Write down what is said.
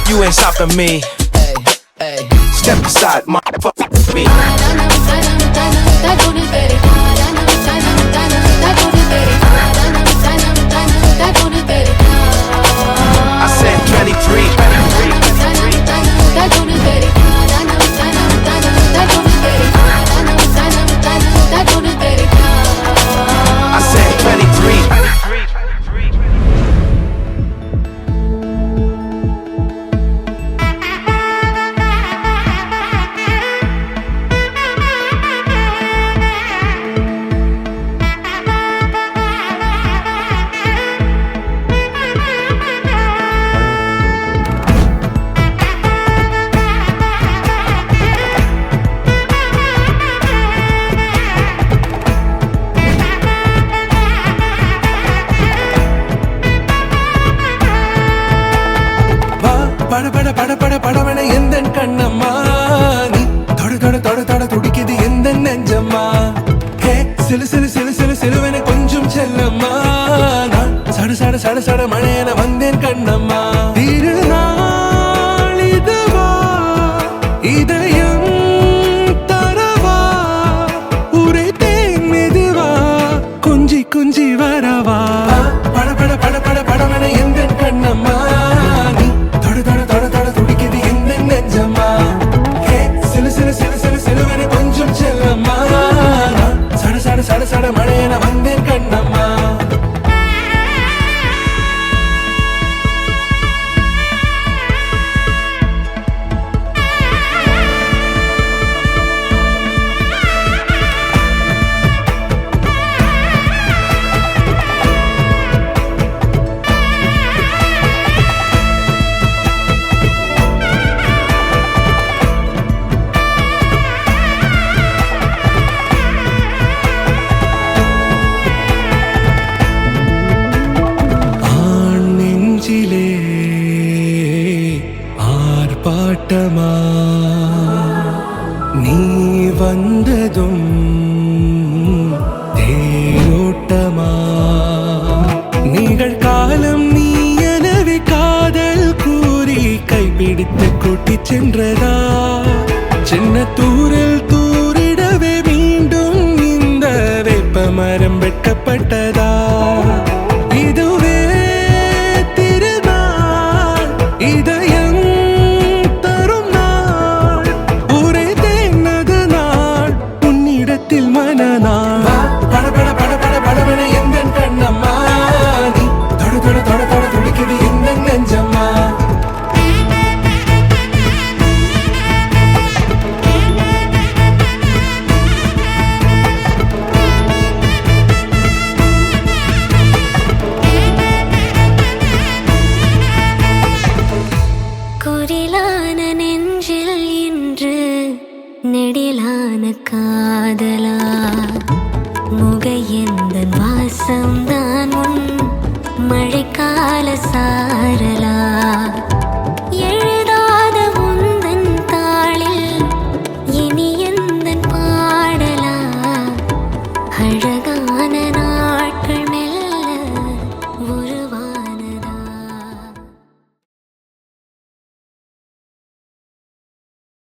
You ain't stopping me. Step aside, motherfucker. Me. I said 23. I said 23. படவன எந்த கண்ணம்மா நீ தொட தொட தொட தொட துடிக்குது எந்த நெஞ்சம்மா ஹே சிலு சிலு சிலு சிலு சிலுவன கொஞ்சம் செல்லம்மா நான் சட சட சட சட மழையன வந்தேன் கண்ணம்மா திருநாள் இதுவா இதயம் தரவா ஊரே தேன் மெதுவா கொஞ்சி கொஞ்சி வரவா பட பட பட பட படவன எந்த கண்ணம்மா நீ தொட தொட தொட தொட துடிக்குது எந்த நெஞ்சம்மா ஹே சிலு சிலு சிலு சிலு சிலுவன கொஞ்சம் செல்லம்மா சட சட சட சட மழையன வந்தேன் கண்ணம்மா ஆர்ப்பாட்டமா நீ வந்ததும் தேரோட்டமா நிகழ்காலம் நீ எனவே காதல் கூறி கைப்பிடித்து கூட்டிச் சென்றதா சின்ன தூரில் தூரிடவே மீண்டும் இந்த வேப்ப மரம் வெட்கப்பட்டதா இதுவே திருநாள் இதயம் தரும் நாள் ஊரே தேனது நாள் உன்னிடத்தில் மனநாள் பட பட பட பட படவன எந்த கண்ணம்மா நீ தொட தொட தொட தொட துடிக்குது எந்த நெஞ்சம்மா குரிலான நெஞ்சில் இன்று நெடிலான காதலா முகையெந்தன் வாசம்தான் உன் மழைக்கால சாரலா